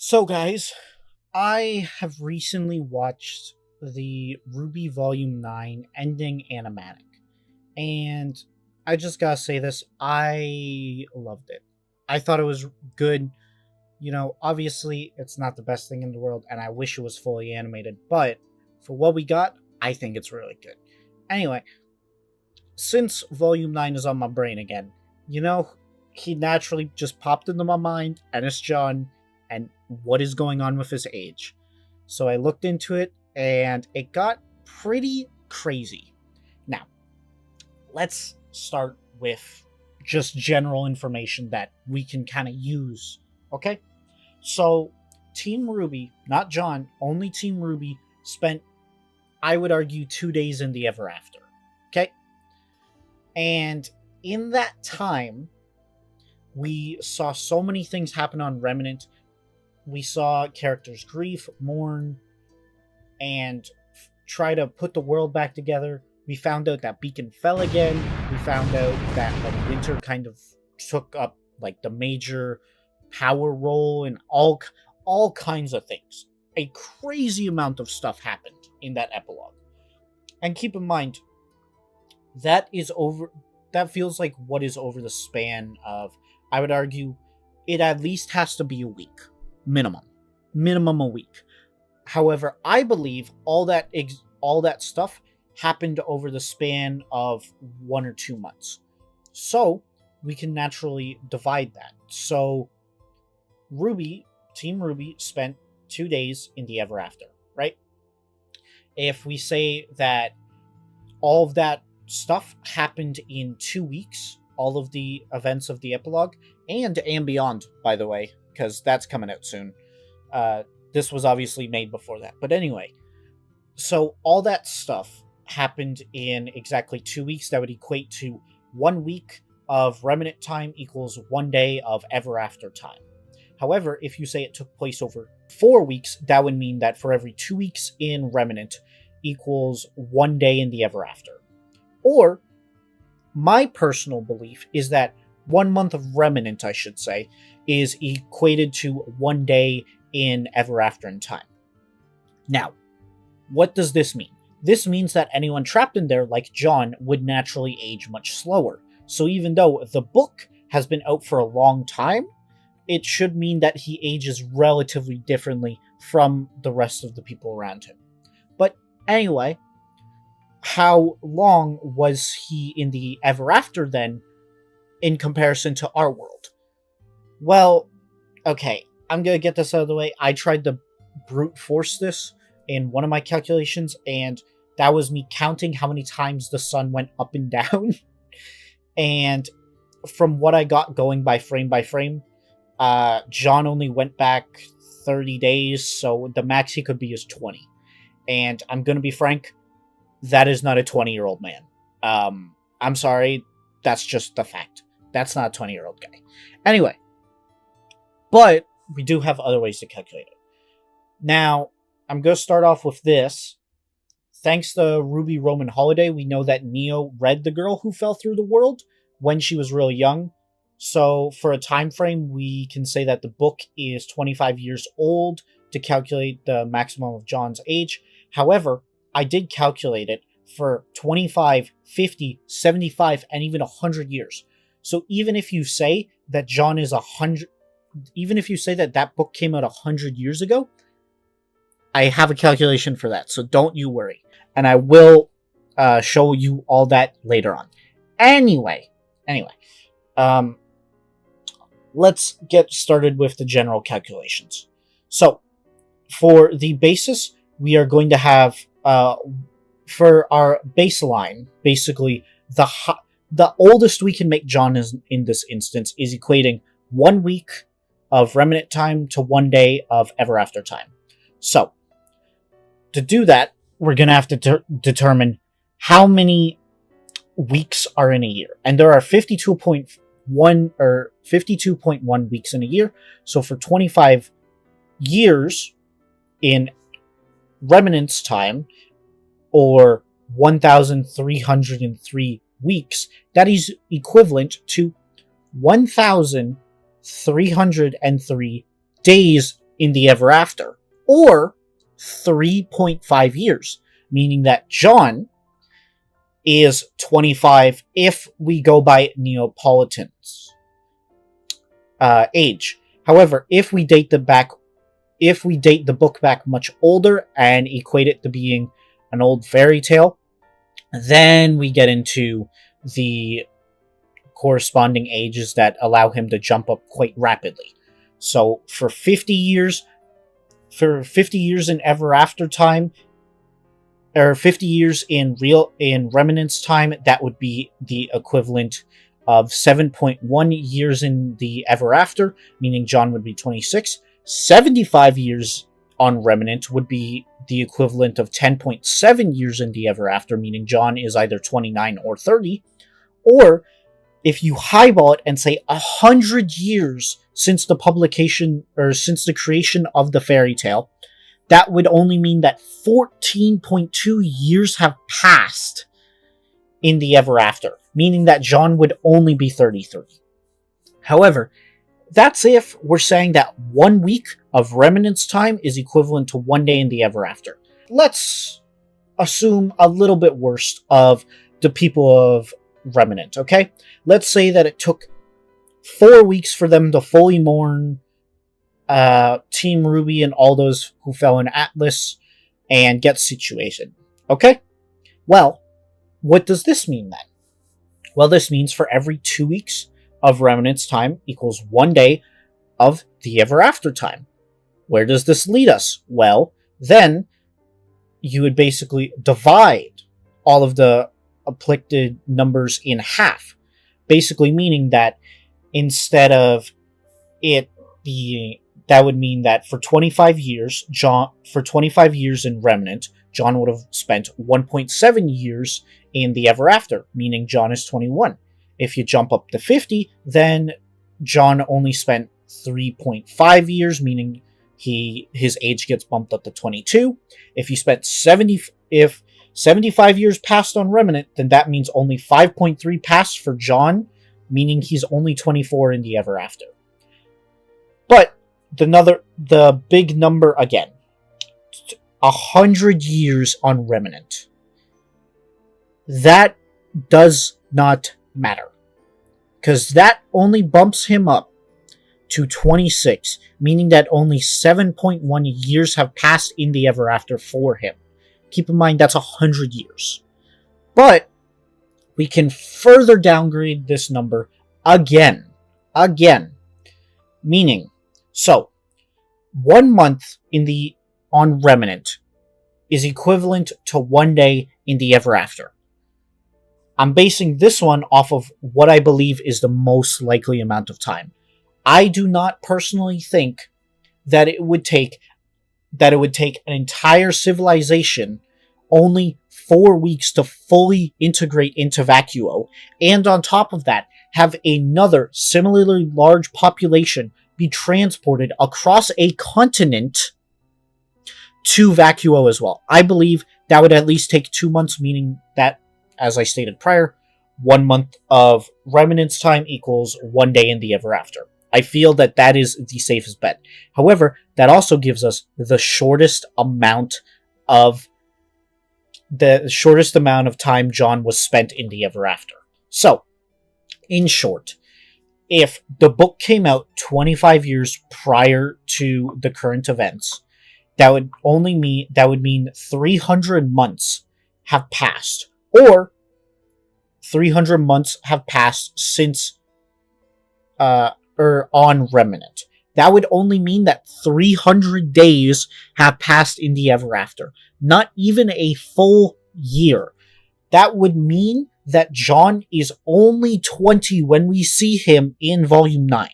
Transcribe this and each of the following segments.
So, guys, I have recently watched the RWBY Volume 9 ending animatic, and I just gotta say this, I loved it. I thought it was good. Obviously, it's not the best thing in the world, and I wish it was fully animated, but for what we got, I think it's really good. Anyway, since Volume 9 is on my brain again, you know, he naturally just popped into my mind, and it's John, and what is going on with his age. So I looked into it, and it got pretty crazy. Now, let's start with just general information that we can kind of use, okay? So, Team RWBY, not John, only Team RWBY spent, I would argue, 2 days in the Ever After, okay? And in that time, we saw so many things happen on Remnant. We saw characters grieve, mourn, and try to put the world back together. We found out that Beacon fell again. We found out that Winter kind of took up the major power role, and all kinds of things. A crazy amount of stuff happened in that epilogue. And keep in mind, that feels like what is over the span of, I would argue, it at least has to be a week. Minimum a week. However, I believe all that stuff happened over the span of 1 or 2 months. So, we can naturally divide that. So, Team RWBY spent 2 days in the Ever After, right? If we say that all of that stuff happened in 2 weeks, all of the events of the epilogue, and beyond, by the way, because that's coming out soon. This was obviously made before that. But anyway, so all that stuff happened in exactly 2 weeks. That would equate to 1 week of Remnant time equals 1 day of Ever After time. However, if you say it took place over 4 weeks, that would mean that for every 2 weeks in Remnant equals 1 day in the Ever After. Or, my personal belief is that 1 month of Remnant, I should say, is equated to 1 day in Ever After in time. Now, what does this mean? This means that anyone trapped in there, like John, would naturally age much slower. So even though the book has been out for a long time, it should mean that he ages relatively differently from the rest of the people around him. But anyway, how long was he in the Ever After then, in comparison to our world? Well, okay, I'm gonna get this out of the way. I tried to brute force this in one of my calculations, and that was me counting how many times the sun went up and down. And from what I got going by frame, John only went back 30 days, so the max he could be is 20. And I'm gonna be frank, that is not a 20-year-old man. I'm sorry, that's just the fact. That's not a 20-year-old guy. Anyway, but we do have other ways to calculate it. Now, I'm going to start off with this. Thanks to RWBY Roman Holiday, we know that Neo read the girl who fell through the world when she was really young. So, for a time frame, we can say that the book is 25 years old to calculate the maximum of John's age. However, I did calculate it for 25, 50, 75, and even 100 years. So even if you say that John is 100, even if you say that book came out 100 years ago, I have a calculation for that, so don't you worry. And I will show you all that later on. Anyway, let's get started with the general calculations. So, for the basis, we are going to have, for our baseline, basically, the oldest we can make John is, in this instance, is equating 1 week of Remnant time to 1 day of Ever After time. So, to do that, we're going to have to determine how many weeks are in a year. And there are 52.1 weeks in a year. So for 25 years in Remnant's time, or 1,303 weeks, that is equivalent to 1,303 days in the Ever After, or 3.5 years, meaning that John is 25 if we go by Neapolitan's age. However, if we date the book back much older and equate it to being an old fairy tale, then we get into the corresponding ages that allow him to jump up quite rapidly. So for 50 years in Ever After time, or 50 years in Remnant's time, that would be the equivalent of 7.1 years in the Ever After, meaning John would be 26. 75 years on Remnant would be the equivalent of 10.7 years in the Ever After, meaning John is either 29 or 30. Or if you highball it and say 100 years since the publication, or since the creation of the fairy tale, that would only mean that 14.2 years have passed in the Ever After, meaning that John would only be 33. However, that's if we're saying that 1 week of Remnant's time is equivalent to 1 day in the Ever After. Let's assume a little bit worse of the people of Remnant, okay? Let's say that it took 4 weeks for them to fully mourn Team RWBY and all those who fell in Atlas and get situated. Okay? Well, what does this mean then? Well, this means for every 2 weeks of Remnant's time equals 1 day of the Ever After time. Where does this lead us? Well, then you would basically divide all of the afflicted numbers in half. Basically meaning that instead of it being, that would mean that for 25 years, for 25 years in Remnant, John would have spent 1.7 years in the Ever After, meaning John is 21. If you jump up to 50, then John only spent 3.5 years, meaning his age gets bumped up to 22. If you spent 75 years passed on Remnant, then that means only 5.3 passed for John, meaning he's only 24 in the Ever After. But the big number again, 100 years on Remnant. That does not matter, because that only bumps him up to 26, meaning that only 7.1 years have passed in the Ever After for him. Keep in mind, that's 100 years. But we can further downgrade this number again. Meaning, so 1 month on Remnant is equivalent to 1 day in the Ever After. I'm basing this one off of what I believe is the most likely amount of time. I do not personally think that it would take an entire civilization only 4 weeks to fully integrate into Vacuo, and on top of that, have another similarly large population be transported across a continent to Vacuo as well. I believe that would at least take 2 months, meaning that, as I stated prior, 1 month of Remnant's time equals 1 day in the Ever After. I feel that that is the safest bet. However, that also gives us the shortest amount of time John was spent in the Ever After. So, in short, if the book came out 25 years prior to the current events, that would mean 300 months have passed, or 300 months have passed since on Remnant. That would only mean that 300 days have passed in the Ever After. Not even a full year. That would mean that John is only 20 when we see him in Volume 9,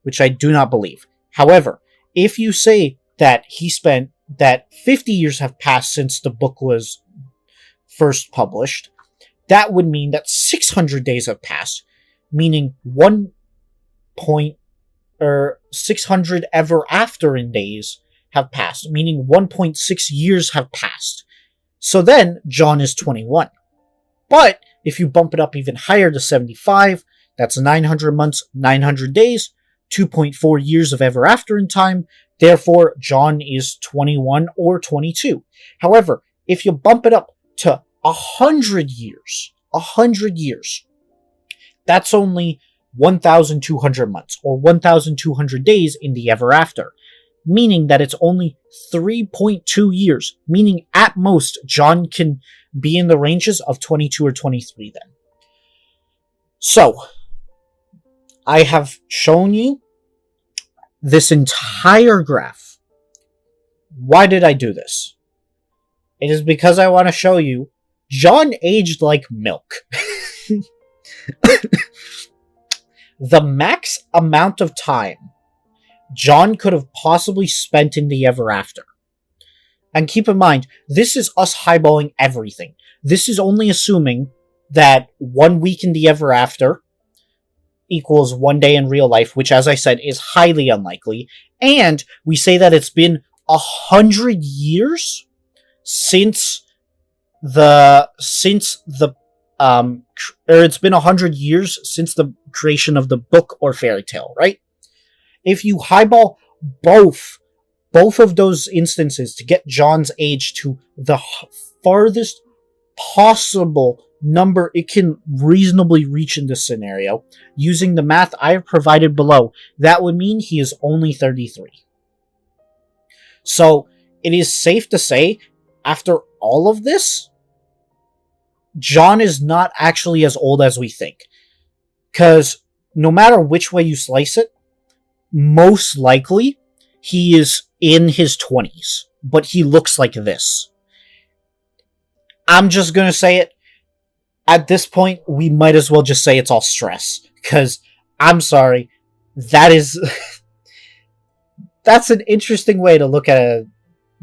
which I do not believe. However, if you say that 50 years have passed since the book was first published, that would mean that 600 days have passed, meaning 600 Ever After in days have passed, meaning 1.6 years have passed. So then, John is 21. But, if you bump it up even higher to 75, that's 900 months, 900 days, 2.4 years of Ever After in time, Therefore, Jaune is 21 or 22. However, if you bump it up to 100 years, that's only 1,200 months, or 1,200 days in the ever after, meaning that it's only 3.2 years, meaning at most, Jaune can be in the ranges of 22 or 23 then. So, I have shown you this entire graph. Why did I do this? It is because I want to show you Jaune aged like milk. The max amount of time Jaune could have possibly spent in the ever after. And keep in mind, this is us highballing everything. This is only assuming that 1 week in the ever after equals 1 day in real life, which, as I said, is highly unlikely. And we say that it's been 100 years since it's been 100 years since the creation of the book or fairy tale, right? If you highball both of those instances to get Jaune's age to the farthest possible number it can reasonably reach in this scenario, using the math I have provided below, that would mean he is only 33. So, it is safe to say, after all of this, Jaune is not actually as old as we think. Because no matter which way you slice it, most likely he is in his 20s, but he looks like this. I'm just gonna say it. At this point, we might as well just say it's all stress. Because, I'm sorry, that's an interesting way to look at a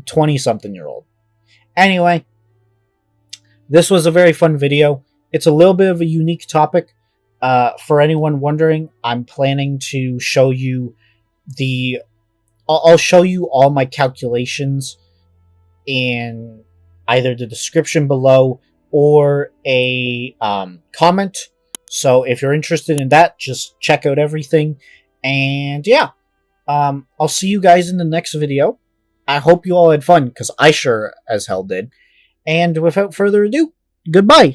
20-something-year-old. Anyway, this was a very fun video. It's a little bit of a unique topic. For anyone wondering, I'm planning to show you I'll show you all my calculations in either the description below or a comment. So if you're interested in that, just check out everything. And yeah, I'll see you guys in the next video. I hope you all had fun, because I sure as hell did. And without further ado, goodbye!